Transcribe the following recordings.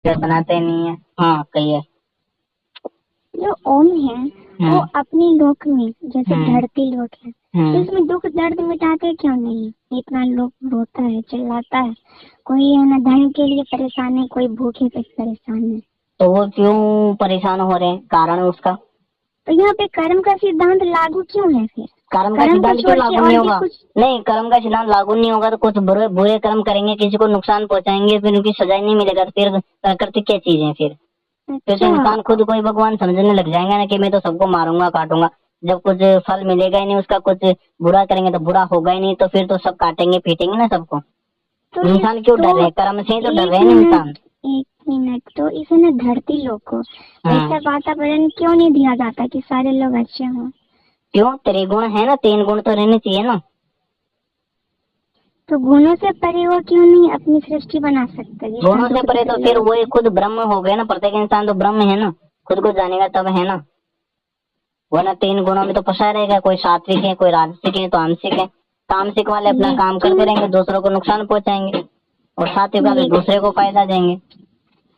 बनाते नहीं है। हाँ कहिए। जो ओम है वो अपने लोक में जैसे हम्म। धरती लोक है, तो इसमें दुख दर्द मिटाते क्यों नहीं? इतना लोग रोता है चिल्लाता है, कोई है ना धन के लिए परेशान है, कोई भूखे पे परेशान है। तो वो क्यों परेशान हो रहे हैं, कारण उसका। तो यहाँ पे कर्म का सिद्धांत लागू क्यों है फिर? कर्म का कर्म को सिद्धांत क्यों छोड़ के लागू और नहीं भी होगा। कुछ। नहीं, कर्म का सिद्धांत लागू नहीं होगा तो कुछ बुरे बुरे कर्म करेंगे, किसी को नुकसान पहुंचाएंगे, फिर उनकी सजा नहीं मिलेगा, तो फिर प्रकृति क्या चीज है फिर तो अच्छा। इंसान खुद को ही भगवान समझने लग जाएगा ना, कि मैं तो सबको मारूंगा काटूंगा। जब कुछ फल मिलेगा ही नहीं उसका, कुछ बुरा करेंगे तो बुरा होगा ही नहीं, तो फिर तो सब काटेंगे पीटेंगे ना सबको। तो इस इंसान क्यों डर तो रहे हैं, कर्म से ही तो डर रहे एक हैं ना मिनट, इंसान। एक मिनट, तो इसे ना धरती लोग को हाँ। ऐसा वातावरण क्यों नहीं दिया जाता कि सारे लोग अच्छे हों? क्यों, त्रिगुण है ना, 3 गुण तो रहने चाहिए ना। तो गुणों से परे वो क्यों नहीं अपनी सृष्टि बना सकते जिसका गुणों से दुख परे तो दर्द फिर लोग। वही खुद ब्रह्म हो गए ना, प्रत्येक इंसान तो ब्रह्म है ना, खुद को जानेगा तब है ना। वरना 3 गुणों में तो फंसा रहेगा, कोई सात्विक है, कोई राजसिक है, तो आंशिक है। तामसिक वाले अपना काम करते लेकिन रहेंगे, दूसरों को नुकसान पहुंचाएंगे, और सात्विक वाले ले, दूसरे को फायदा देंगे।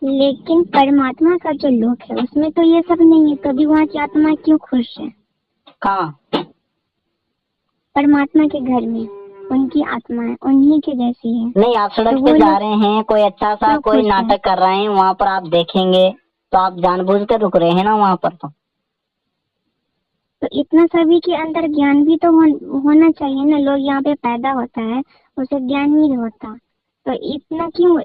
लेकिन परमात्मा का जो लोक है उसमें तो ये सब नहीं है, तभी वहाँ की आत्मा क्यों खुश है? कहाँ। परमात्मा के घर में उनकी आत्मा है उन्हीं के जैसी है, नहीं, आप तो सड़क पे वो जा लोग रहे हैं, कोई अच्छा सा क्यों कोई खुश है? नाटक कर रहे हैं, वहां पर आप देखेंगे तो आप जानबूझ कर रुक रहे हैं ना वहां पर तो। तो इतना सभी के अंदर ज्ञान भी तो होना चाहिए ना। लोग यहाँ पे पैदा होता है उसे ज्ञान नहीं होता, तो इतना क्यों?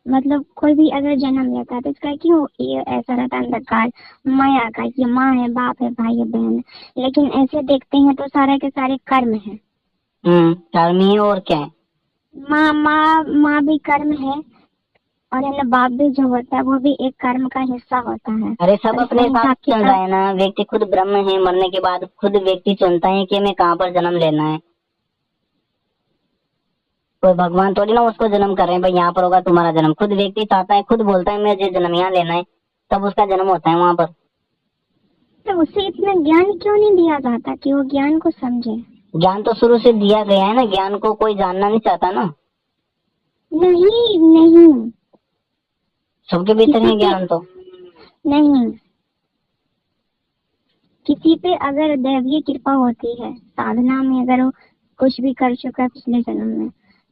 मतलब कोई भी अगर जन्म लेता है तो इसका क्यों ये ऐसा रहता है अंधकार माया का, ये माँ है बाप है भाई है बहन है, लेकिन ऐसे देखते हैं तो सारे के सारे कर्म है। कर्मी है और क्या है। माँ माँ माँ भी कर्म है, और है ना बाप भी जो होता है वो भी एक कर्म का हिस्सा होता है। अरे सब और इसका अपने हिसाब हिसाब से चल रहा किताब। है ना, व्यक्ति खुद ब्रह्म है, मरने के बाद खुद व्यक्ति चुनता है कि हमें कहाँ पर जन्म लेना है। कोई भगवान थोड़ी ना उसको जन्म कर रहे हैं, भाई यहाँ पर होगा तुम्हारा जन्म, खुद व्यक्ति चाहता है, खुद बोलता है मुझे जन्म यहाँ लेना है, तब उसका जन्म होता है वहां पर। तो उसे इतना ज्ञान क्यों नहीं दिया जाता कि वो ज्ञान को समझे? ज्ञान तो शुरू से दिया गया है ना, ज्ञान को कोई जानना नहीं चाहता ना। नहीं नहीं, सबके भीतर किसी है पे ज्ञान तो। नहीं, किसी पे अगर दैवीय कृपा होती है, साधना में अगर वो कुछ भी कर चुका है पिछले जन्म में,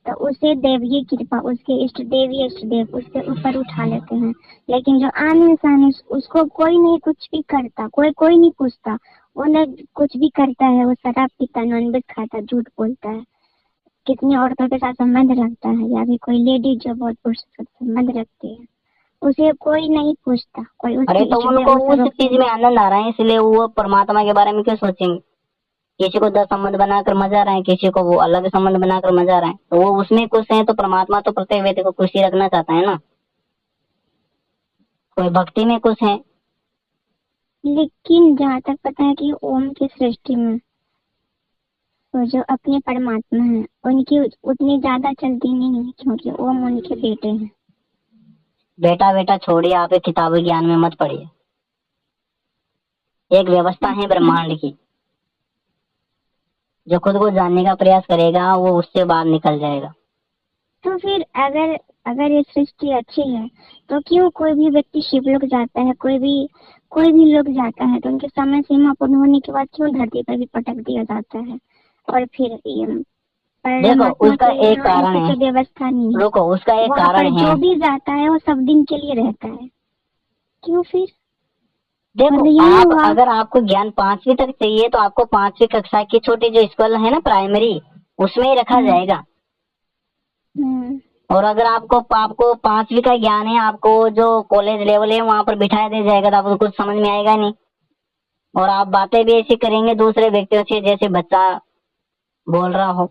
तो उसे दैवीय कृपा उसके इष्ट देवी इष्ट देव उसके ऊपर उठा लेते हैं। लेकिन जो आम इंसान है उसको कोई नहीं कुछ भी करता, कोई कोई नहीं पूछता, वो न कुछ भी करता है, वो शराब पीता नॉनवेज खाता झूठ बोलता है, कितनी औरतों के साथ संबंध रखता है, या भी कोई लेडीज जो बहुत पुरुष के साथ संबंध रखती है, उसे कोई नहीं पूछता, कोई अरे उसकी तो इष्ट उनको देव उस सर्वोपरि चीज में आनंद आ रहा है, इसलिए वो परमात्मा के बारे में क्यों सोचेंगे। किसी को 10 संबंध बनाकर मजा आ रहा है, किसी को वो अलग संबंध बनाकर मजा आ रहा है, तो वो उसमें खुश है, तो परमात्मा तो प्रत्येक व्यक्ति को खुशी रखना चाहता है ना। कोई भक्ति में खुश है। लेकिन जहाँ तक पता है कि ओम की सृष्टि में तो जो अपने परमात्मा है उनकी उतनी ज्यादा चलती नहीं है, क्योंकि ओम उनके बेटे हैं। बेटा बेटा छोड़िए, आप एक किताबी ज्ञान में मत पढ़िए। एक व्यवस्था है अच्छा, ब्रह्मांड की, जो खुद को जानने का प्रयास करेगा वो उससे बाहर निकल जाएगा। तो फिर अगर अगर ये सृष्टि अच्छी है तो क्यों कोई भी व्यक्ति शिवलोक जाता है, कोई भी लोग जाता है, तो उनके समय सीमा पूर्ण होने के बाद क्यों धरती पर भी पटक दिया जाता है? और फिर ये देखो परमात्मा उसका के एक यहाँ कारण ऐसी है। तो व्यवस्था नहीं है। रुको, उसका एक वहां पर कारण है। जो भी जाता है वो सब दिन के लिए रहता है, क्यों फिर? देखो, मतलब यही आप हुआ। अगर आपको ज्ञान 5वीं तक चाहिए तो आपको 5वीं कक्षा की छोटी जो स्कूल है ना प्राइमरी, उसमें ही रखा हम्म। जाएगा। हम्म। और अगर आपको आपको 5वीं का ज्ञान है, आपको जो कॉलेज लेवल है वहां पर बिठाया दे जाएगा, तो आपको कुछ समझ में आएगा नहीं। और आप बातें भी ऐसी करेंगे दूसरे व्यक्तियों से जैसे बच्चा बोल रहा हो,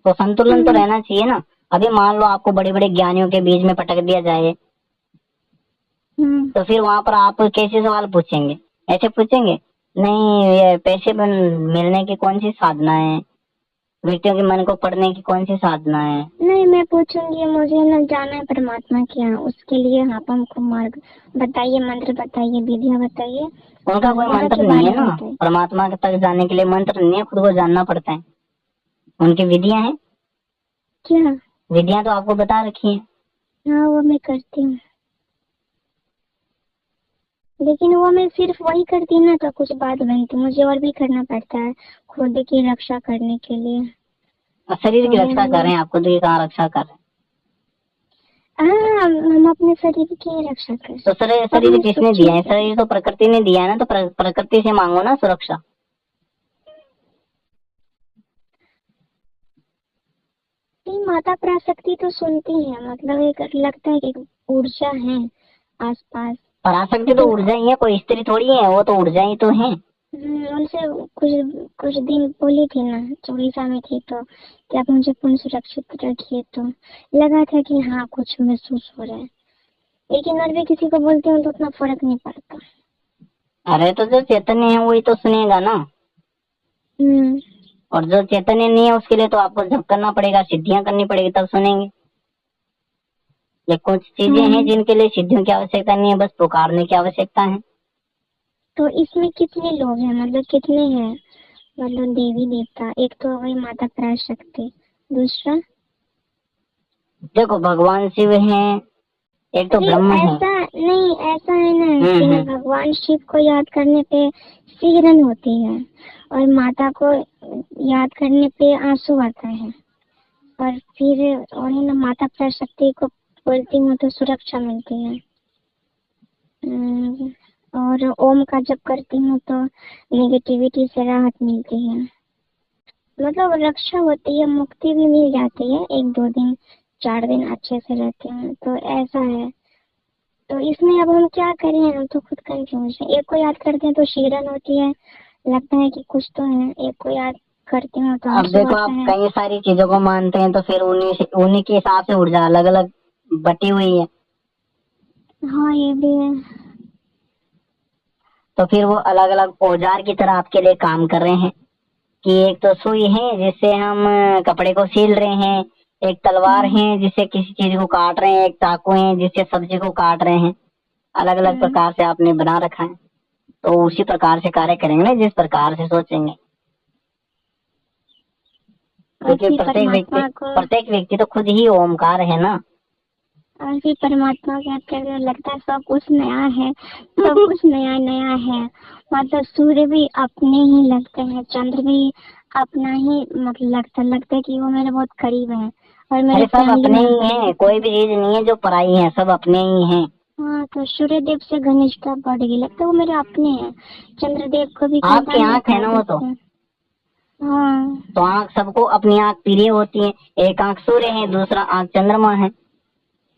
तो संतुलन तो हम्म। रहना चाहिए ना। अभी मान लो आपको बड़े बड़े ज्ञानियों के बीच में पटक दिया जाए, हम्म। तो फिर वहां पर आप कैसे सवाल पूछेंगे। ऐसे पूछेंगे, नहीं ये पैसे मिलने की कौन सी साधना है, व्यक्तियों के मन को पढ़ने की कौन सी साधना है। नहीं, मैं पूछूंगी मुझे न जाना है परमात्मा के यहाँ, उसके लिए आप हमको मार्ग बताइए, मंत्र बताइए, विधियाँ बताइए, उनका और कोई वहाँ मंत्र के नहीं बारे है में ना, बताइए। परमात्मा तक जाने के लिए मंत्र नहीं है, खुद को जानना पड़ता है। उनकी विधियां हैं, क्या? विधियां तो आपको बता रखी हैं। हाँ वो मैं करती हूँ, लेकिन वो मैं सिर्फ वही करती हूँ ना तो कुछ बात बनती, मुझे और भी करना पड़ता है खुद की रक्षा करने के लिए। और शरीर तो की मैं रक्षा कर रहे हैं आपको, तो ये कहाँ रक्षा कर रहे हैं? हाँ हम अपने शरीर की ही रक्षा कर तो सकते हैं, शरीर अपने किसने सूक्ष्म दिया है? शरीर। शरीर तो प्रकृति ने दिया है ना, तो प्रकृति से मांगो ना सुरक्षा। नहीं, माता पराशक्ति तो सुनती है, मतलब एक लगता है कि एक ऊर्जा है आसपास। पराशक्ति तो लेकिन ऊर्जा ही है, कोई स्त्री थोड़ी है, वो तो ऊर्जा ही तो है। उनसे कुछ कुछ दिन बोली थी ना, उड़ीसा में थी तो कि आप मुझे पूर्ण सुरक्षित रखिए, तो लगा था कि हाँ कुछ महसूस हो रहा है, लेकिन और भी किसी को बोलती हूँ तो उतना फर्क नहीं पड़ता। अरे तो जो चैतन्य है वही तो सुनेगा ना, हम्म। और जो चैतन्य नहीं है उसके लिए तो आपको जप करना पड़ेगा, सिद्धियां करनी पड़ेगी, तब सुनेंगे। ये कुछ चीजें हैं हाँ जिनके लिए सिद्धियों की आवश्यकता नहीं है, बस पुकारने की आवश्यकता है। तो इसमें कितने लोग हैं, मतलब कितने हैं, मतलब देवी देवता? एक तो वही माता पराशक्ति, दूसरा देखो भगवान शिव हैं, एक तो अरे ब्रह्म है। ऐसा नहीं, ऐसा है ना कि हम्म। भगवान शिव को याद करने पे सिहरन होती है और माता को याद करने पे आंसू आता है, और फिर और है ना माता पराशक्ति को बोलती हूँ तो सुरक्षा मिलती है। और ओम का जप करती हूँ तो नेगेटिविटी से राहत मिलती है, मतलब रक्षा होती है, मुक्ति भी मिल जाती है, 1-2 दिन 4 दिन अच्छे से रहते हैं, तो ऐसा है। तो इसमें अब हम क्या करें, हम तो खुद कंफ्यूज है। एक को याद करते हैं तो शीरन होती है, लगता है कि कुछ तो है, एक को याद करती हूँ तो अब आंसू देखो आता आप है। कई सारी चीजों को मानते हैं, तो फिर उन्हीं के हिसाब से ऊर्जा अलग अलग बटी हुई है, हाँ ये भी है। तो फिर वो अलग अलग औजार की तरह आपके लिए काम कर रहे हैं। कि एक तो सुई है जिससे हम कपड़े को सील रहे हैं, एक तलवार हम्म, है जिससे किसी चीज को काट रहे हैं, एक चाकू है जिससे सब्जी को काट रहे हैं। अलग अलग हम्म। प्रकार से आपने बना रखा है, तो उसी प्रकार से कार्य करेंगे ना, जिस प्रकार से सोचेंगे। और क्योंकि फिर परमात्मा को, प्रत्येक व्यक्ति तो खुद ही ओमकार है ना। और फिर परमात्मा को याद करके लगता है सब कुछ नया है, सब कुछ नया नया है, मतलब सूर्य भी अपने ही लगते हैं, चंद्र भी अपना ही, मतलब लगता है कि वो मेरे बहुत करीब है और मेरे अरे सब फैमिली अपने ही मेंबर है। हैं, कोई भी चीज नहीं है जो पराई है, सब अपने ही हैं। हाँ तो सूर्य देव से घनिष्ठता बढ़ गई, लगता है वो मेरे अपने हैं। चंद्रदेव को भी कई आपकी बार मैं आंख है उतार ना वो तो। देती हूँ। हाँ। तो आंख सबको अपनी आंख प्रिय होती है, एक आंख सूर्य है, दूसरा आंख चंद्रमा है।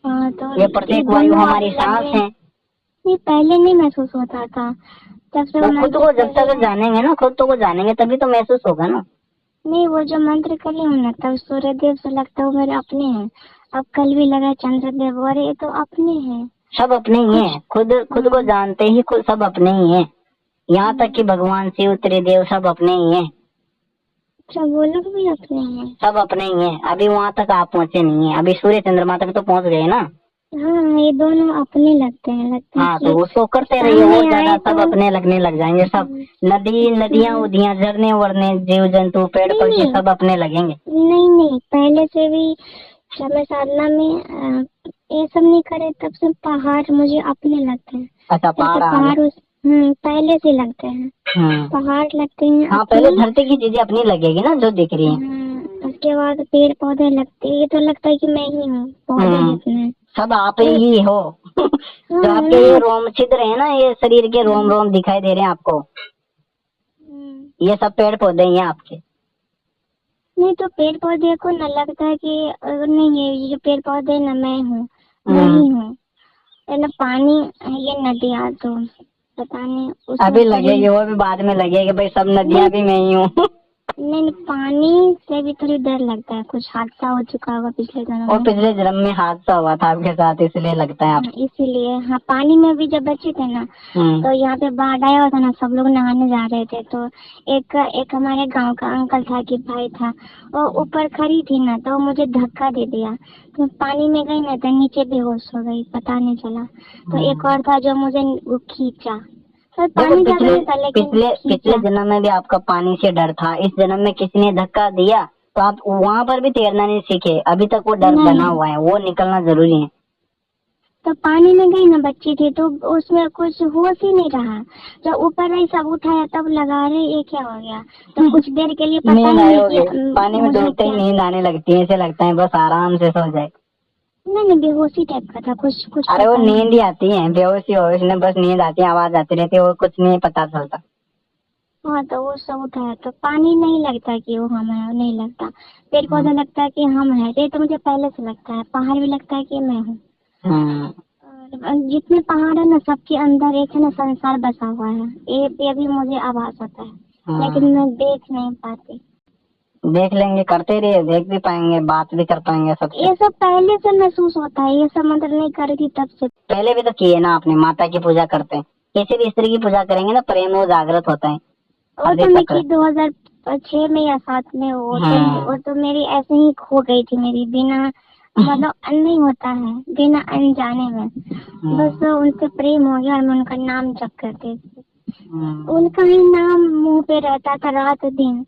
हाँ तो ये ये प्रत्येक वायु दोनों अब हमारी सांस लगने, है। ये पहले नहीं महसूस होता था, जब से वो वो खुद मंत्र को जब कर रही तक हूँ। जानेंगे ना, खुद तो को जानेंगे तभी तो महसूस होगा ना। नहीं वो जो मंत्र कर रही हूँ ना, तब सूर्य देव से लगता है वो मेरे अपने हैं। अब कल भी लगा चंद्रदेव, और ये तो अपने हैं सब अपने ही कुछ। हैं, खुद खुद को हाँ। जानते ही खुद सब अपने ही हैं। यहाँ तक कि भगवान शिव त्रिदेव सब अपने ही हैं। अच्छा वो लोग भी अपने हैं। सब अपने ही हैं, अभी वहां तक आप पहुंचे नहीं है, अभी सूर्य चंद्रमा तक तो पहुंच गए ना। हाँ ये दोनों अपने लगते हैं, लगता है हाँ तो कि उसको करते रहिए, सामने और ज्यादा आए सब तो। अपने लगने लग जाएंगे सब। नदी नदियां हाँ, उदियां, झरने वरने, जीव जंतु, पेड़ नहीं पक्षी नहीं सब अपने लगेंगे। नहीं नहीं, पहले से भी जब मैं साधना में ये सब नहीं करे तब से पहाड़ मुझे अपने लगते हैं। अच्छा जैसे पहाड़ आ गए। पहाड़ पहले से लगते हैं, हम्म। पहाड़ लगते हैं हाँ पहले अपने। धरती की चीजें अपनी लगेगी ना जो दिख रही है। उसके बाद पेड़ पौधे लगते हैं, ये तो लगता है कि मैं ही हूँ, पौधे हैं हम्म। इतने। सब आप तो ही हो। जो हाँ आपके ये नहीं। रोम छिद्र है ना, ये शरीर के रोम रोम दिखाई दे रहे हैं आपको, ये सब पेड़ पौधे ही हैं आपके। नहीं तो पेड़ पौधे को न लगता है कि नहीं ये जो पेड़ पौधे न मैं हूँ, हम्म। वही हूँ। है ना पानी, ये नदियाँ तो पता नहीं उसमें अभी थोड़ी। लगेगी, वो भी बाद में लगेगी भाई, सब नहीं नदियां भी मैं ही हूँ। नहीं, पानी से भी थोड़ी डर लगता है, कुछ हादसा हो चुका होगा पिछले दिनों और में। पिछले जन्म में हादसा हुआ था आपके साथ, इसलिए लगता है आप। इसीलिए हाँ, पानी में भी जब बचे थे ना, तो यहाँ पे बाढ़ आया होता ना, सब लोग नहाने जा रहे थे, तो एक हमारे गांव का अंकल था कि भाई था, वो ऊपर खड़ी थी ना, तो मुझे धक्का दे दिया, तो पानी में गई ना, तो नीचे बेहोश हो गई, पता नहीं चला। तो एक और था जो मुझे वो खींचा, तो देखो पानी ज्यादा पिछले नहीं था लेकिन पिछले पिछले खींचा। जन्म में भी आपका पानी से डर था, इस जन्म में किसी ने धक्का दिया तो आप वहां पर भी तैरना नहीं सीखे, अभी तक वो डर बना नहीं हुआ है, वो निकलना जरूरी है। तो पानी में गई ना बच्ची थी, तो उसमें कुछ होश ही नहीं रहा। जब ऊपर आई सब उठाया तब लगा रहे ये क्या हो गया, तो कुछ देर के लिए पता ही नींद आए नहीं होगी, कि पानी में मुझे डूबते ही क्या। नींद आने लगती है, ऐसे लगता है बस आराम से सो जाए। नहीं बेहोशी टाइप का था, कुछ कुछ अरे वो पता नहीं। नींद ही आती है, बेहोशी होश में बस नींद आती है, आवाज आती रहती है, वो कुछ नहीं पता चलता। हाँ तो वो सब उठाया तो पानी नहीं लगता कि वो हम है, नहीं लगता। पेड़ पौधा लगता है कि हम है, ये तो मुझे पहले से लगता है। पहाड़ भी लगता है कि मैं हूँ। हम्म। और जितने पहाड़ है ना सबके अंदर एक है ना संसार बसा हुआ है, ये भी मुझे आभास होता है, लेकिन मैं देख नहीं पाती। देख लेंगे, करते रहिए, देख भी पाएंगे, बात भी कर पाएंगे सबसे। ये सब पहले से महसूस होता है, ये सब मतलब नहीं कर रही थी तब से। पहले भी तो किए ना आपने, माता की पूजा करते हैं, किसी भी स्त्री की पूजा करेंगे ना, प्रेम वो जागृत होता है। वो तो मैं की 2006 में या 7 में, वो तो मेरी ऐसे ही खो गई थी, मेरी बिना मतलब नहीं होता है, बिना अनजाने में बस उनसे प्रेम हो गया और मैं उनका नाम जप करती थी। उनका ही नाम मुंह पे रहता था रात दिन।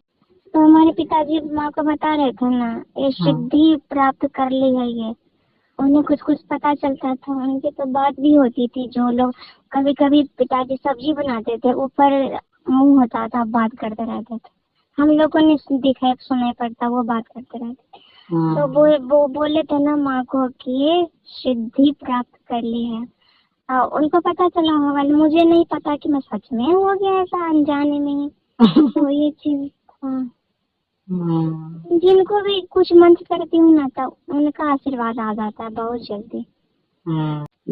तो हमारे पिताजी माँ को बता रहे थे ना, ये सिद्धि प्राप्त कर ली है ये। उन्हें कुछ कुछ पता चलता था, उनकी तो बात भी होती थी। जो लोग कभी कभी पिताजी सब्जी बनाते थे, ऊपर मुंह होता था, बात करते रहते थे। हम लोगों ने दिखाई सुनाई पड़ता, वो बात करते रहते। तो वो बोले थे ना माँ को कि ये सिद्धि प्राप्त कर ली है। उनको पता चला होगा, मुझे नहीं पता कि मैं सच में हो गया ऐसा अनजाने में ही। तो ये चीज जिनको भी कुछ मंत्र करती हूँ ना, तब उनका आशीर्वाद आ जाता है बहुत जल्दी।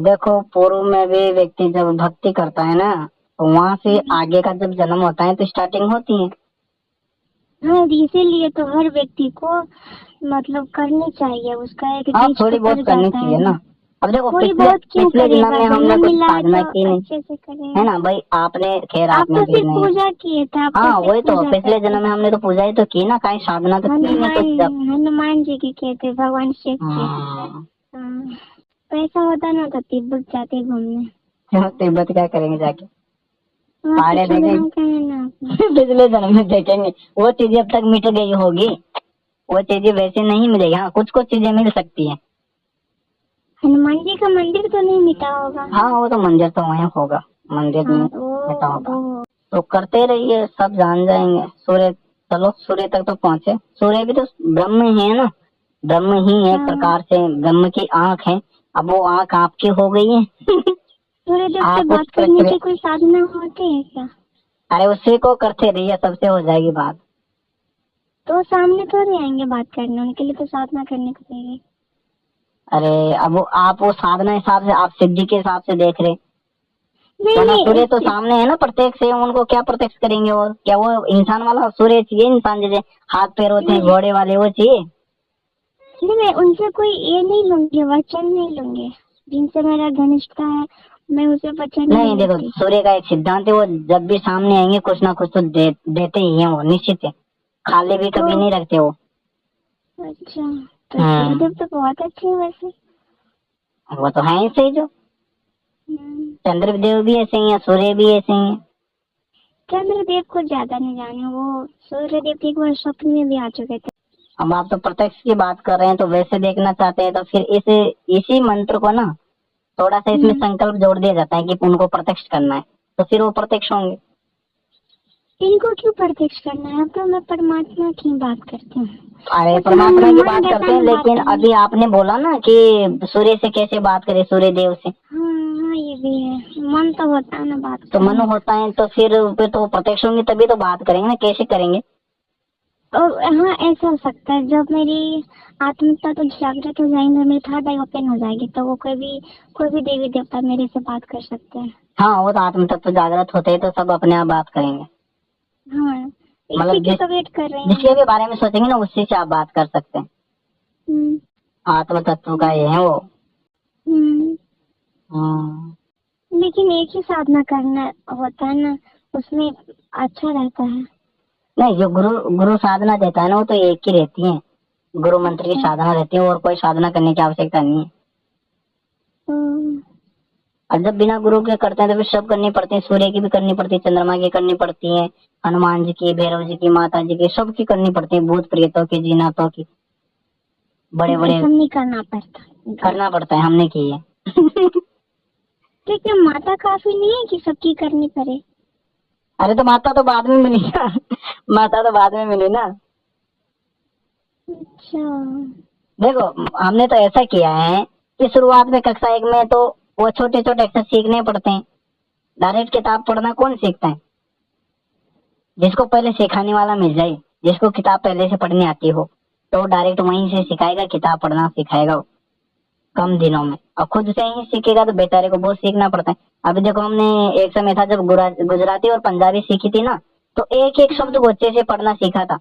देखो पूर्व में भी व्यक्ति जब भक्ति करता है ना, तो वहाँ से आगे का जब जन्म होता है तो स्टार्टिंग होती है। हाँ इसीलिए तो हर व्यक्ति को मतलब करनी चाहिए, उसका एक हाँ थोड़ी बहुत करनी चाहिए ना। अब देखो पिछले जन्म में हमने कुछ साधना की नहीं, अच्छे से करें है ना भाई, आपने खैर आप आपने तो भी सिर्फ नहीं। पूजा किए थे। हाँ वही तो, पिछले जन्म में हमने तो पूजा ही तो की ना, कहीं साधना तो की नहीं कुछ जब। हनुमान जी की किए थे, भगवान शिव के। पैसा होता ना तो तिब्बत जाते घूमने। तिब्बत क्या करेंगे जाके, पहाड़े देखेंगे पिछले जन्म में देखेंगे, वो चीजें अब तक मिट गई होगी, वो चीजें वैसे नहीं मिलेगी। हाँ कुछ कुछ चीजें मिल सकती है। हनुमान जी का मंदिर तो नहीं मिटा होगा। हाँ वो तो मंदिर तो वहीं होगा, मंदिर नहीं मिटा होगा। तो करते रहिए, सब जान जाएंगे। सूर्य, चलो सूर्य तक तो पहुँचे, सूर्य भी तो ब्रह्म ही है ना, ब्रह्म ही एक प्रकार से ब्रह्म की आँख है। अब वो आँख आपकी हो गई है सूर्यदेव से बात करने की कोई साधना होती है क्या? अरे उसी को करते रहिए, सबसे हो जाएगी बात। तो सामने थोड़ी आएंगे बात करने, उनके लिए तो साधना करने को चाहिए। अरे अब वो आप वो साधना हिसाब से, आप सिद्धि के हिसाब से देख रहे, नहीं सूर्य तो सामने है ना प्रत्यक्ष से, उनको क्या प्रत्यक्ष करेंगे? और क्या वो इंसान वाला सूर्य चाहिए? इंसान जैसे हाथ पैर होते हैं घोड़े वाले, वो चाहिए? नहीं उनसे कोई ये नहीं लूंगी, वचन नहीं लूंगी, जिनसे मेरा घनिष्ठता है मैं उसे वचन नहीं। देखो सूर्य का एक सिद्धांत है, वो जब भी सामने आएंगे कुछ ना कुछ तो देते ही हैं, वो निश्चित है, खाली भी कभी नहीं रखते वो। अच्छा तो सूर्यदेव तो बहुत अच्छे है वैसे। वो तो है ही सही, जो चंद्रदेव भी ऐसे ही है, सूर्य भी ऐसे ही है। चंद्रदेव को ज्यादा नहीं जाने, वो सूर्यदेव एक बार स्वप्न में भी आ चुके थे। अब आप तो प्रत्यक्ष की बात कर रहे हैं, तो वैसे देखना चाहते हैं तो फिर इसी मंत्र को ना थोड़ा सा इसमें संकल्प जोड़ दिया जाता है कि उनको प्रत्यक्ष करना है, तो फिर वो प्रत्यक्ष होंगे। इनको क्यों प्रत्यक्ष करना है? अब तो मैं परमात्मा की बात करती हूँ। अरे परमात्मा की बात करते हैं, लेकिन अभी आपने बोला ना कि सूर्य से कैसे बात करें, सूर्य देव से। हाँ ये भी है, मन तो होता है ना बात, तो मन होता है तो फिर तो प्रत्यक्ष होंगे, तभी तो बात करेंगे ना, कैसे करेंगे? और हाँ ऐसा हो सकता है, जब मेरी आत्मिकता तो जागृत हो जाएंगे, मेरी थर्ड आई ओपन हो जाएगी, तो वो कोई भी देवी देवता मेरे से बात कर सकते हैं। हाँ वो तो आत्म तत्व जागृत होते हैं तो सब अपने आप बात करेंगे। हाँ मतलब तो वेट कर रहे हैं, जिसके भी बारे में सोचेंगे ना उसी से आप बात कर सकते हैं। आत्म तत्व का ये है वो। लेकिन एक ही साधना करना होता है ना, उसमें अच्छा रहता है। नहीं जो गुरु साधना देता है ना, वो तो एक ही रहती है, गुरु मंत्र की साधना रहती है, और कोई साधना करने की आवश्यकता नहीं है। और जब बिना गुरु के करते हैं तो फिर सब करनी पड़ती है, सूर्य की भी करनी पड़ती है, चंद्रमा की करनी पड़ती है, हनुमान जी की, भैरव जी की, माता जी की, सबकी करनी पड़ती है, भूत प्रेतों की, जिन्नातों की, बड़े बड़े करना पड़ता है, हमने की है तो क्या माता काफी नहीं है कि सबकी करनी पड़े? अरे तो माता तो बाद में मिली ना। माता तो बाद में मिली ना। अच्छा। देखो हमने तो ऐसा किया है कि शुरुआत में कक्षा 1 में तो वो छोटे छोटे अक्षर सीखने पड़ते हैं। डायरेक्ट किताब पढ़ना कौन सीखता है? जिसको पहले सिखाने वाला मिल जाए, जिसको किताब पहले से पढ़नी आती हो, तो डायरेक्ट वहीं से सिखाएगा, किताब पढ़ना सिखाएगा कम दिनों में। और खुद से ही सीखेगा तो बेचारे को बहुत सीखना पड़ता है। अभी देखो हमने एक समय था जब गुजराती और पंजाबी सीखी थी ना, तो एक एक शब्द को अच्छे से पढ़ना सीखा था,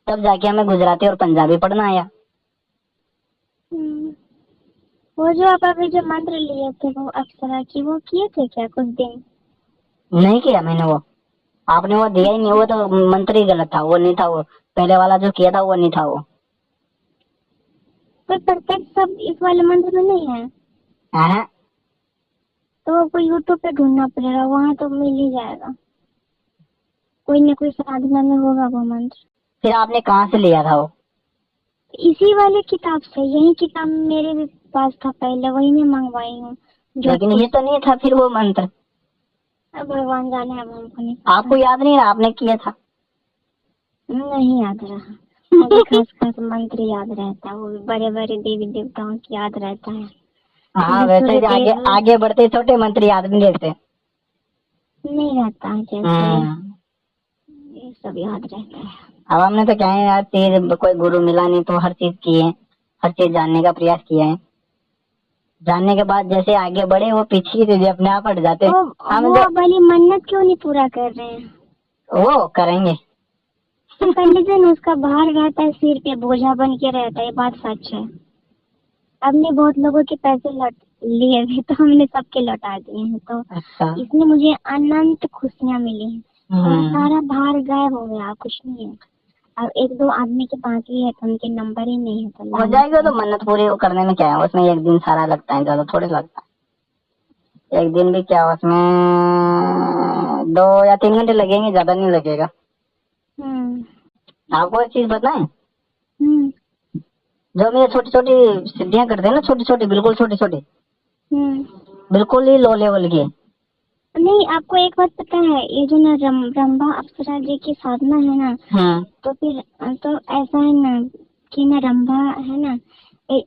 तब जाके हमें गुजराती और पंजाबी पढ़ना आया। हम्म, वो जो आप अभी जो मंत्र लिए थे वो अप्सरा की, वो किए थे क्या कुछ दिन? नहीं किया मैंने वो। आपने वो दिया ही नहीं, वो तो मंत्र ही गलत था, वो नहीं था। वो पहले वाला जो किया था वो नहीं था वो। पर परफेक्ट सब इस वाले मंत्र में नहीं है, हाँ, तो आपको यूट्यूब पे ढूंढना पड़ेगा, वहाँ तो मिल ही जाएगा। कोई न कोई साधना में होगा वो मंत्र। फिर आपने कहाँ से लिया था वो? इसी वाले किताब से, यही किताब मेरे भी पास था पहले, वही मैं मंगवाई हूँ। लेकिन ये तो नहीं था फिर वो मंत्र। अब भगवान जाने, अब हमको नहीं आपको पता। याद नहीं रहा आपने किया था? नहीं याद रहा मुझे। खास खास मंत्र याद रहता है, वो बड़े बड़े देवी देवताओं की याद रहता है। हाँ, वैसे ही आगे सूर्यदेव आगे बढ़ते छोटे मंत्र याद नहीं रहते। नहीं रहता है जैसे, ये सब याद रहता है। अब हमने तो क्या है यार, चीज कोई गुरु मिला नहीं तो हर चीज की है, हर चीज जानने का प्रयास किया है। जानने के बाद जैसे आगे बढ़े वो पीछे की चीजें अपने आप हट जाते। वो हम वो वाली मन्नत क्यों नहीं पूरा कर रहे हैं? वो करेंगे। तो कंडीशन उसका भार रहता है, सिर पे बोझा बन के रहता है, ये बात सच है। हमने बहुत लोगों के पैसे लौट लिए थे, तो हमने सबके लौटा दिए हैं, तो अच्छा। इसमें मुझे अनंत खुशियाँ मिली हैं। और सारा भार गायब हो गया, कुछ नहीं है। अब एक दो आदमी के बाकी है तो उनके नंबर ही नहीं है, तो हो जाएगा तो मन्नत पूरी करने में क्या है, उसमें एक दिन सारा लगता है, ज्यादा थोड़ी लगता है। एक दिन भी क्या, उसमें 2 या 3 घंटे लगेंगे, ज्यादा नहीं लगेगा। आपको एक चीज बताएं, हम्म जो हम ये छोटी छोटी सिद्धियां करते हैं ना, छोटी छोटी, बिल्कुल छोटी छोटी, हम्म बिल्कुल ही लो लेवल की। नहीं, आपको एक बात पता है, ये जो ना रंभा अप्सरा जी की साधना है ना, तो फिर तो ऐसा है ना कि ना रंभा है ना,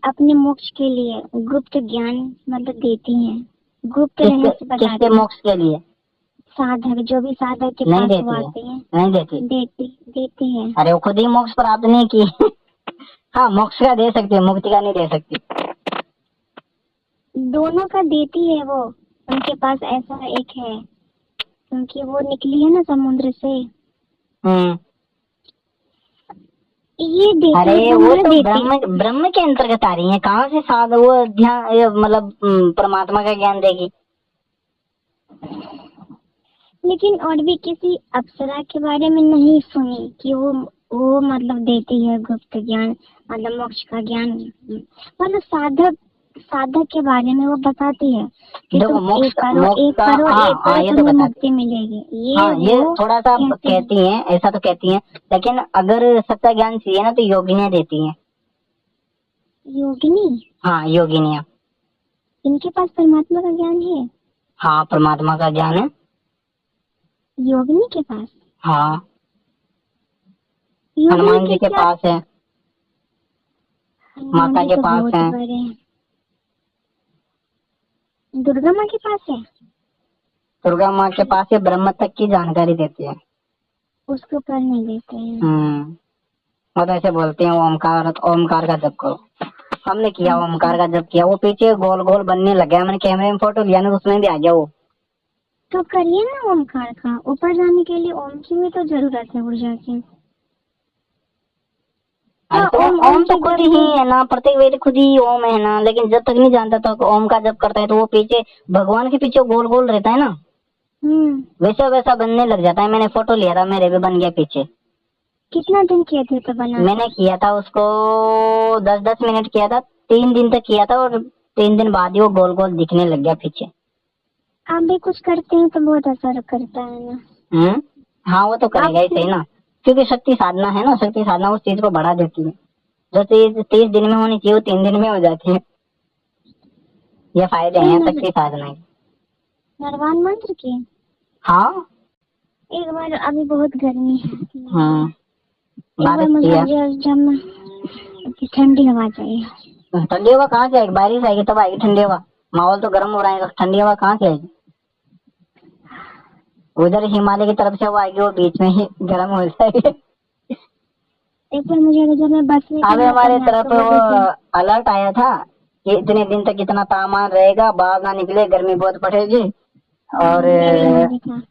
अपने मोक्ष के लिए गुप्त ज्ञान मतलब देती हैं, गुप्त रहस्य बताती किसके हैं। मोक्ष के लिए? साधक, जो भी साधक के नहीं पास देती वो आते हैं, नहीं देती। देती है। अरे वो खुद ही मोक्ष प्राप्त नहीं की। हाँ, मोक्ष का दे सकती है, मुक्ति का नहीं दे सकती। दोनों का देती है वो, उनके पास ऐसा एक है, क्योंकि वो निकली है ना समुद्र से, ये देती अरे है, वो ब्रह्मा तो देती। ब्रह्म के अंतर्गत आ रही है, कहाँ से साध वो ध्यान, ये मतलब परमात्मा का ज्ञान देगी। लेकिन और भी किसी अप्सरा के बारे में नहीं सुनी कि वो मतलब देती है गुप्त ज्ञान, मतलब मोक्ष का ज्ञान। मतलब साधक के बारे में वो बताती है कि देखो तुम मोक्ष एक करो ये तो तुम्हें बताती, मुक्ति मिलेगी, ये वो थोड़ा सा कहती है। कहती हैं, ऐसा तो कहती हैं। लेकिन अगर सच्चा ज्ञान चाहिए ना तो योगिनियां देती हैं। योगिनी? हाँ, योगिनियां। इनके पास परमात्मा का ज्ञान है? हाँ, परमात्मा का ज्ञान है योगिनी के पास? हाँ, योगिनी हनुमान जी के क्या? पास है, हनुमान माता जी के तो पास बहुत है, बड़े हैं। दुर्गा माँ के पास है? दुर्गा माँ के पास है, ब्रह्म तक की जानकारी देती है। उसके ऊपर नहीं देते हैं। वो तो ऐसे बोलते हैं ओमकार, ओमकार का जप करो। हमने किया, ओमकार का जप किया, वो पीछे गोल गोल बनने लग गया। मैंने कैमरे में फोटो लिया ना, तो उसमें भी आ गया वो। तो करिए ना ओमकार का, ऊपर जाने के लिए ओम की भी तो जरूरत है, ऊर्जा की। अरे तो ओम तो खुद ही है ना, प्रत्येक वेद खुद ही ओम है ना। लेकिन जब तक नहीं जानता तो ओम का जप करता है तो वो पीछे भगवान के पीछे गोल गोल रहता है ना, वैसा वैसा बनने लग जाता है। मैंने फोटो लिया था, मेरे भी बन गया पीछे। कितना दिन किए थे तो बना? मैंने किया था उसको 10-10 मिनट किया था, 3 दिन तक किया था, और 3 दिन बाद ही वो गोल गोल दिखने लग गया पीछे। आप भी कुछ करते हैं तो बहुत असर करता है ना। हाँ, वो तो करेगा ही सही ना, क्योंकि शक्ति साधना है ना, शक्ति साधना उस चीज को बढ़ा देती है। जो चीज 30 दिन में होनी चाहिए वो 3 दिन में हो जाती है। ये फायदे हैं, सबके फायदे नहीं। नरवान मंत्र के हाँ एक बार, अभी बहुत गर्मी है, एक बार बारिश मुझे किया। जब ठंडी हवा चाहिए। ठंडी हवा कहाँ से आएगी, बारिश आएगी तब आएगी ठंडी हवा। माहौल तो गर्म हो रहा है तो ठंडी हवा कहाँ से आएगी। उधर हिमालय की तरफ से वो आएगी, वो बीच में ही गर्म हो जाएगी। एक बार मुझे जब मैं बस में अभी हमारे तरफ वो अलर्ट आया था कि इतने दिन तक इतना तापमान रहेगा, बाहर ना निकले, गर्मी बहुत पड़ेगी। और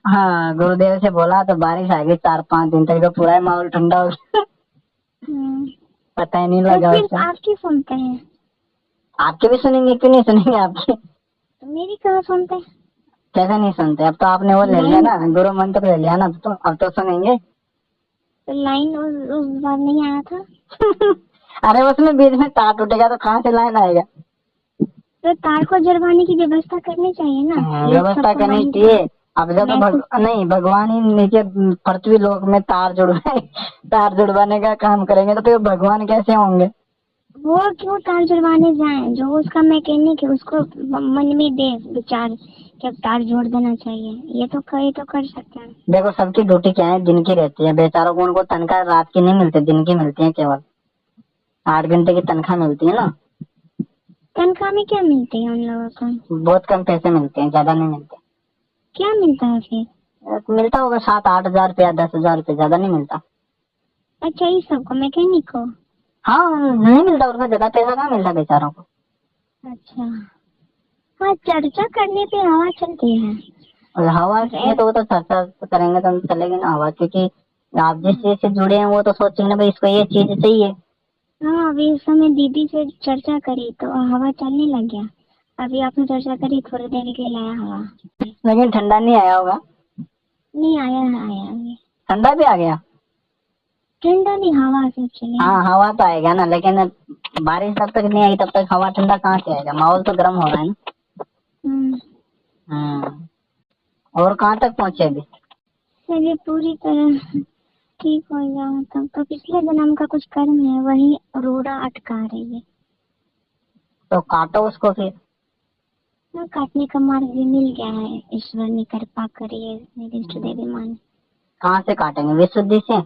हाँ, गुरुदेव से बोला तो बारिश आ गई 4-5 दिन तक, तो पूरा माहौल ठंडा हो गया। पता ही नहीं लगा। तो आपकी सुनते हैं? आपके भी सुनेंगे, क्यों नहीं सुनेंगे आपकी। तो मेरी कहाँ सुनते हैं? कैसे नहीं सुनते, अब तो आपने वो ले लिया ना, गुरु मंत्र ले लिया ना, तो अब तो सुनेंगे। तो लाइन उस बार नहीं आया था। अरे उसमें बीच में तार टूटेगा तो कहाँ से लाइन आएगा। तो तार को जुड़वाने की व्यवस्था करनी चाहिए ना। व्यवस्था करनी चाहिए। अब जब नहीं, भगवान ही नीचे पृथ्वी लोक में तार जुड़वाने का काम करेंगे तो फिर भगवान कैसे होंगे। वो क्यों तार जुड़वाने जाए, जो उसका मैकेनिक है उसको मन में दे विचार कि अब तार जोड़ देना चाहिए, ये तो कर सकते हैं। देखो सबकी ड्यूटी क्या है, दिन की रहती है। बेचारों को उनको तनख्वाह रात की नहीं मिलती, दिन की मिलती है। केवल 8 घंटे की तनख्वाह मिलती है ना। तनख्वाह में क्या मिलती है उन लोगों को? बहुत कम पैसे मिलते हैं, ज्यादा नहीं मिलते। क्या मिलता है फिर? मिलता होगा 7-8 हजार रुपया, 10 हजार रुपया, ज्यादा नहीं मिलता। अच्छा, ये सबको, मैकेनिक को? हाँ नहीं मिलता, उसका ज्यादा पैसा कहाँ मिलता बेचारों को। अच्छा हाँ, चर्चा करने पे हवा चलती है। और हवा चाहिए तो वो तो चर्चा करेंगे तो चलेगी ना हवा, क्योंकि आप जिस चीज से जुड़े हैं वो तो सोचेंगे ना भाई इसको ये चीज चाहिए। हाँ, अभी इस समय दीदी से चर्चा करी तो हवा चलने लग गया। अभी आपने चर्चा करी, थोड़ी देर के लिए आया हवा, लेकिन ठंडा नहीं आया होगा। नहीं आया अभी। ठंडा भी आ गया। ठंडा नहीं, हवा से चले। हाँ हवा तो आएगा ना, लेकिन बारिश जब तक नहीं आई तब तक हवा ठंडा कहाँ से आएगा, माहौल तो गर्म हो रहा है ना। और कहाँ तक पहुँचे अभी? चलिए, पूरी तरह ठीक हो जाओ तब तो पिछले जन्म का कुछ कर्म है, वही रोड़ा अटका रही है। तो काटो उसको फिर। काटने का मार्ग भी मिल गया है, ईश्वर ने कृपा करी है, मेरे इष्ट देवी माँ। कहाँ से काटेंगे, विशुद्धि से?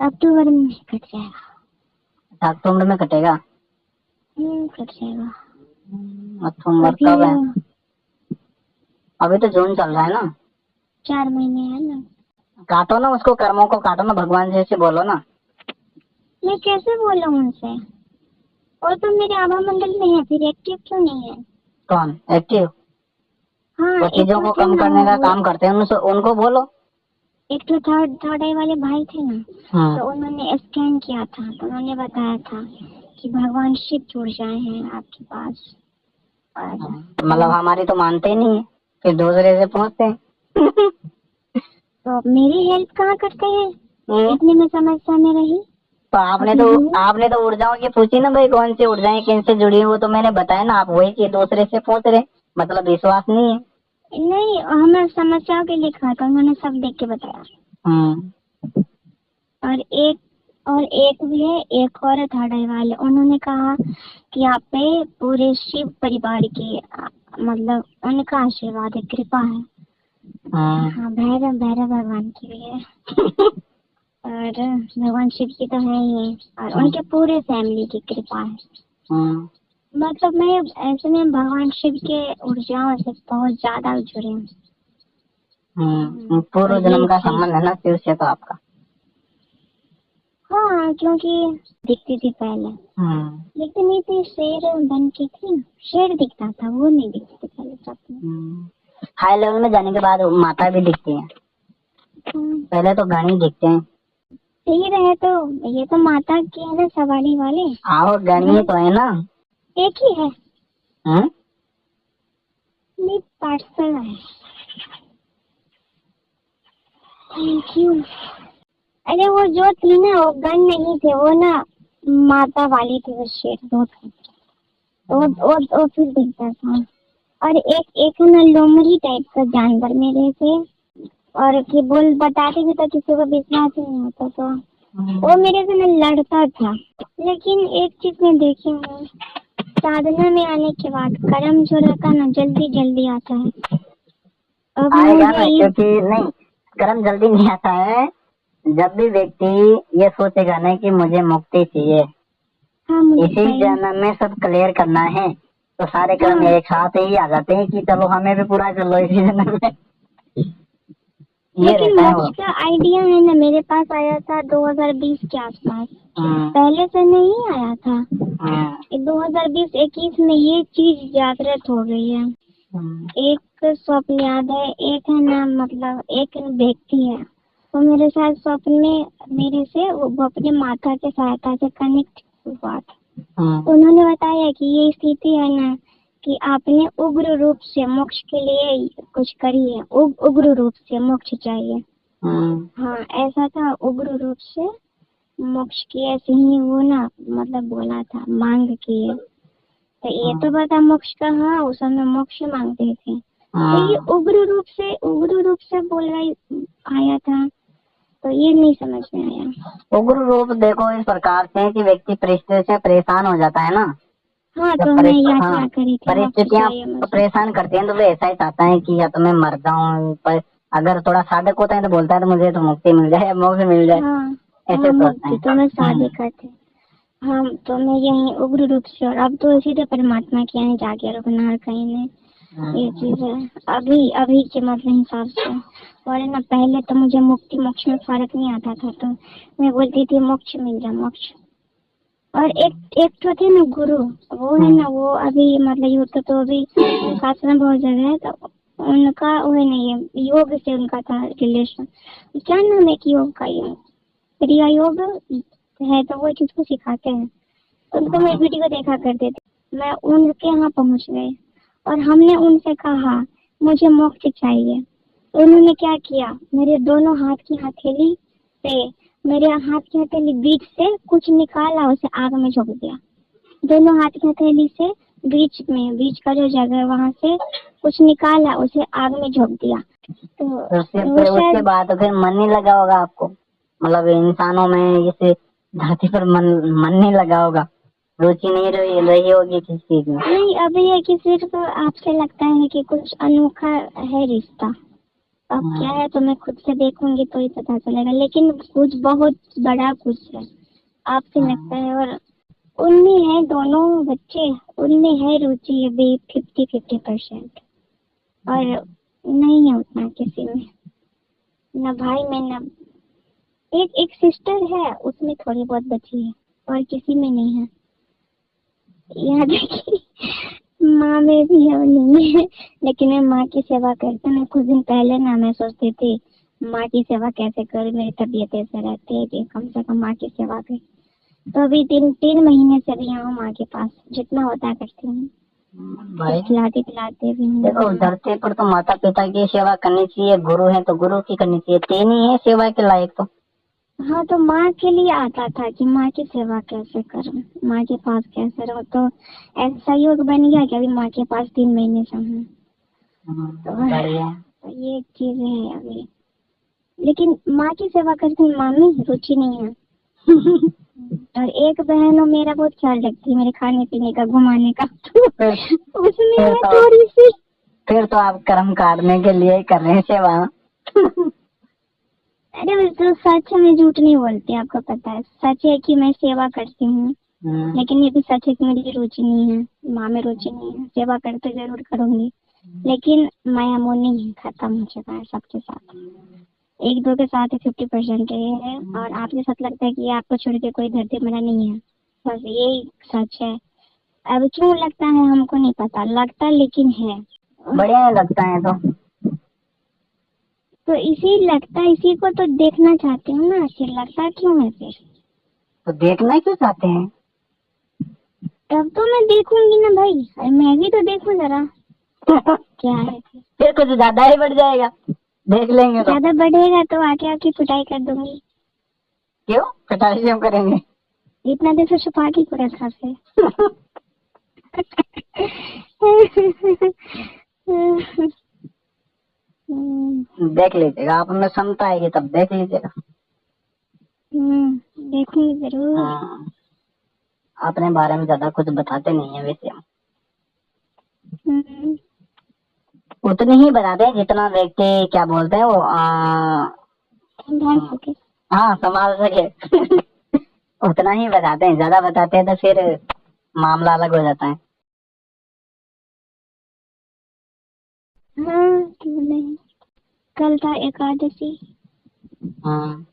अक्टूबर में कट जाएगा। अक्टूबर में कटेगा? कट जाएगा। अक्टूबर कब है? अभी तो जून चल रहा है ना। 4 महीने है ना। काटो ना उसको, कर्मों को काटो ना, भगवान जैसे बोलो ना। मैं कैसे बोलूं उनसे, और तो मेरे आभा मंडल में है, फिर एक्टिव क्यों नहीं है? कौन एक्टिव? हाँ, वो चीजों को कम करने का काम करते हैं, उनको बोलो। एक तो थर्ड आई वाले भाई थे ना, तो उन्होंने स्कैन किया था, तो उन्होंने बताया था कि भगवान शिव जुड़ जाए हैं आपके पास। मतलब हमारी तो मानते ही नहीं है, फिर दूसरे से पूछते हैं। तो मेरी हेल्प कहाँ करते हैं, इतने में समस्या में रही। तो आपने तो ऊर्जाओं की पूछी ना भाई, कौन सी ऊर्जाएं किन से जुड़ी, वो तो मैंने बताया ना। आप वही चीज दूसरे से पूछ रहे, मतलब विश्वास नहीं है। नहीं, हमें समस्याओं के लिए कहा था, उन्होंने सब देख के बताया। और एक भी है, एक और थर्ड आई वाले, उन्होंने कहा कि आप पे पूरे शिव परिवार की, मतलब उनका आशीर्वाद है, कृपा है। हाँ, भैरव भगवान की भी है। और भगवान शिव की तो है ही, और उनके पूरे फैमिली की कृपा है। मतलब मैं ऐसे में भगवान शिव के ऊर्जाओं से बहुत ज्यादा जुड़ी हूँ। पूर्व जन्म का संबंध है ना शिव से तो आपका। हाँ, क्योंकि दिखती थी पहले, लेकिन नहीं थी, शेर बन के थी, शेर दिखता था, वो नहीं दिखती थी पहले सपने। हाई लेवल में जाने के बाद माता भी दिखती है। पहले तो गणी दिखते हैं। सही रहे तो ये तो माता की है ना, सवाली वाले। आओ गणी तो है ना, एक ही है। नहीं, पार्सल है। Thank you. अरे वो जो थी ना, वो गण नहीं थे, वो ना माता वाली थी, वो शेर दो थे। वो फिर दिखता था। और एक ना लोमड़ी टाइप का जानवर मेरे से, और कि बोल बताते भी तो किसी को विश्वास नहीं होता, तो वो मेरे से ना लड़ता था। लेकिन एक चीज मैं देखी हूँ, साधना में आने के बाद कर्म जो रहता है ना जल्दी जल्दी आता है। अब आएगा मुझे ना, क्योंकि नहीं, कर्म जल्दी नहीं आता है। जब भी व्यक्ति ये सोचेगा ना कि मुझे मुक्ति चाहिए, हाँ मुझे इसी चाहिए। जन्म में सब क्लियर करना है, तो सारे कर्म हाँ एक साथ ही आ जाते हैं कि चलो हमें भी पूरा कर लो इसी जन्म में। ये लेकिन रहता है मोक्ष वो। का आइडिया है ना, मेरे पास आया था 2020 के आसपास, हम्म, पहले से नहीं आया था। हम्म, 2020-21 में ये चीज जागृत हो गई है। हम्म, एक स्वप्न याद है, एक है ना, मतलब एक व्यक्ति है, वो मेरे साथ स्वप्न में मेरे से वो अपने माता के सहायता से कनेक्ट हुआ था। उन्होंने बताया कि ये स्थिति है ना कि आपने उग्र रूप से मोक्ष के लिए कुछ करी है, उग्र रूप से मोक्ष चाहिए। हाँ ऐसा था, उग्र रूप से मोक्ष की ऐसे ही वो ना मतलब बोला था, मांग की है। तो ये तो पता मोक्ष का, हाँ उस समय मोक्ष मांगते थे। तो ये उग्र रूप से बोल रहा आया था, तो ये नहीं समझ में आया। उग्र रूप देखो इस प्रकार से कि व्यक्ति परिस्थिति से परेशान हो जाता है ना। हाँ जब तो मैं यात्रा करी थी, मोक्ष परिस्थितियाँ चाहिए मुझे। परेशान करती हैं तो वे ऐसा ही चाहता है कि या तो मैं मर जाऊं, पर अगर थोड़ा साधक होता है तो बोलता है तो मुझे तो मुक्ति मिल जाए, मोक्ष मिल जाए, हाँ ऐसे हाँ सोचते मुक्ति तो मैं हैं। साधक थे। हाँ तो मैं यही उग्र रूप से, और अब तो सीधे परमात्मा के यहाँ जाके रुकना कहीं नहीं, ये चीज है अभी अभी के मतलब हिसाब से। और है ना पहले तो मुझे मुक्ति मोक्ष में फर्क नहीं आता था, तो मैं बोलती थी मोक्ष मिल जाए मोक्ष। और एक तो थे ना गुरु, वो है ना, वो अभी मतलब यूँ तो अभी उनका आश्रम बहुत जगह है, तो उनका वो है नहीं है, योग से उनका था रिलेशन। क्या नाम है कि योग का, ये क्रिया योग है, तो वो चीज को सिखाते हैं। तो उनको मैं वीडियो देखा करते थे, मैं उनके यहाँ पहुंच गए और हमने उनसे कहा मुझे मोक्ष चाहिए। तो उन्होंने क्या किया, मेरे दोनों हाथ की हथेली से, मेरे हाथ की हथेली बीच से कुछ निकाला, उसे आग में झोंक दिया। दोनों हाथ की हथेली से बीच में, बीच का जो जगह है वहां से कुछ निकाला, उसे आग में झोंक दिया। तो उसके बाद तो फिर मन नहीं लगा होगा आपको, मतलब इंसानों में जैसे धरती पर मन नहीं लगा होगा, रुचि नहीं रही होगी किसी चीज में। नहीं, अभी है कि सिर्फ आपसे लगता है कि कुछ अनोखा है रिश्ता, अब क्या है तो मैं खुद से देखूंगी तो ही पता चलेगा, लेकिन कुछ बहुत बड़ा कुछ है आपसे लगता है। और उनमें है, दोनों बच्चे उनमें है रुचि अभी 50-50%, और नहीं है उतना किसी में, न भाई में, न एक सिस्टर है उसमें थोड़ी बहुत बची है, और किसी में नहीं है। यहाँ देखिए माँ में भी है और नहीं है, लेकिन मैं माँ की सेवा करती हूँ। मैं कुछ दिन पहले ना मैं सोचती थी माँ की सेवा कैसे करूँ, मेरी तबीयत ऐसे रहती है कि कम से कम माँ की सेवा करें। तो अभी 3 महीने से भी यहाँ माँ के पास जितना होता करती हूँ, खिलाते पिलाते भी हूँ। देखो धरती पर तो माता पिता की सेवा करनी चाहिए, गुरु है तो गुरु की करनी चाहिए, तीन ही है सेवा के लायक तो। हाँ तो माँ के लिए आता था कि माँ की सेवा कैसे करूँ, माँ के पास कैसे रहूँ, तो ऐसा योग बन गया कि अभी माँ के पास 3 महीने से हूँ। तो ये चीज है अभी, लेकिन माँ की सेवा करती हूँ, माँ में रुचि नहीं है। और एक बहन हो मेरा बहुत ख्याल रखती है मेरे खाने पीने का, घुमाने का, तो उसमें है थोड़ी सी। फिर तो आप कर्म काटने के लिए कर रहे हैं सेवा। अरे तो सच है, मैं झूठ नहीं बोलती, आपको पता है सच है कि मैं सेवा करती हूँ, लेकिन ये भी सच है कि मेरी रुचि नहीं है, माँ में रुचि नहीं है। सेवा करते जरूर करूंगी, लेकिन माया मोह नहीं खत्म हो चुका है सबके साथ, 1-2 के साथ 50% ये है। और आपके साथ लगता है कि आपको छोड़ के कोई धरती मरा नहीं है, बस यही सच है। अब क्यों लगता है हमको नहीं पता, लगता लेकिन है, बढ़िया लगता है तो इसी लगता है, इसी को तो देखना चाहती हूँ ना, फिर लगता क्यों है फिर, तो देखना क्यों चाहते हैं? तब तो मैं देखूंगी ना भाई, मैं भी तो देखूं जरा क्या है। फिर कुछ ज्यादा ही बढ़ जाएगा, देख लेंगे तो। ज्यादा बढ़ेगा तो आके आपकी पिटाई कर दूंगी। क्यों पिटाई क्यों करेंगे? इतना दिन से छुपा के को रखा से देख लीजिएगा, आप में क्षमता आएगी तब देख लीजिएगा। देखूंगी जरूर। अपने बारे में ज्यादा कुछ बताते नहीं है वैसे हम। उतनी ही बताते हैं जितना व्यक्ति क्या बोलते हैं वो संभाल सके। हाँ संभाल सके। उतना ही बताते हैं, ज्यादा बताते हैं तो फिर मामला अलग हो जाता है। हाँ क्यों नहीं, कल था एकादशी। हाँ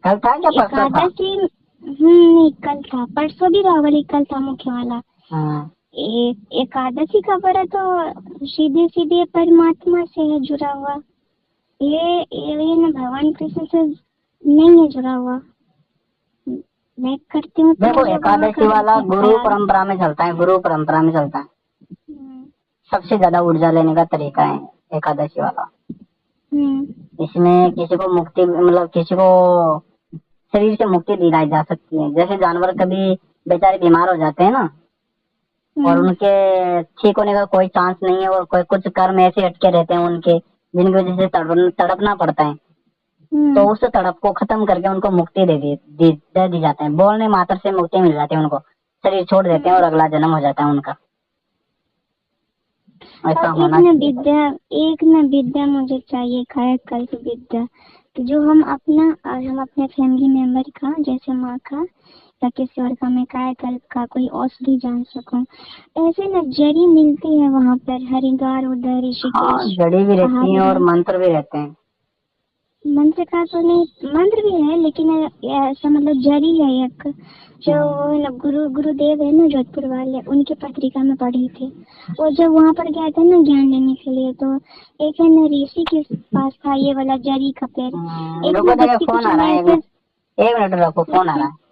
कल था क्या परसों था? एकादशी नहीं कल था, परसों भी था वही, कल था मुख्य वाला। हाँ एकादशी का व्रत तो सीधे सीधे परमात्मा से है जुड़ा हुआ, ये न भगवान कृष्ण से नहीं है जुड़ा हुआ। मैं करती हूँ तो देखो मुझे वहाँ एकादशी का वाला गुरु ख्याल। परंपरा में चलता है, गुरु परंपरा में चलता है। सबसे ज्यादा ऊर्जा लेने का तरीका है एकादशी वाला। इसमें किसी को मुक्ति, मतलब किसी को शरीर से मुक्ति दिलाई जा सकती है। जैसे जानवर कभी बेचारे बीमार हो जाते हैं ना, और उनके ठीक होने का कोई चांस नहीं है, और कोई कुछ कर्म ऐसे अटके रहते हैं उनके, जिनकी वजह से तड़पना पड़ता है। तो उस तड़प को खत्म करके उनको मुक्ति दे दी जाते हैं। बोलने मात्र से मुक्ति मिल जाती है उनको, शरीर छोड़ देते हैं और अगला जन्म हो जाता है उनका। ऐसा होना एक न विद्या मुझे चाहिए, काया कल्प विद्या, तो जो हम अपने फैमिली मेंबर का, जैसे माँ का या किसी और का, मैं कायाकल्प का कोई औषधि जान सकूं। ऐसे न जड़ी मिलती है वहाँ पर, हरिद्वार उधर ऋषिकेश। जड़ी भी रहती है और मंत्र भी रहते हैं। मंत्र का तो नहीं, मंत्र भी है लेकिन ऐसा मतलब जड़ी है एक, जो गुरुदेव है ना जोधपुर वाले, उनकी पत्रिका में पढ़ी थी। वो जब वहाँ पर गया था ना ज्ञान लेने के लिए, तो एक है ना ऋषि के पास था ये वाला जड़ी का पेड़। फोन आ रहा है, एक मिनट रखो, फोन आ रहा है।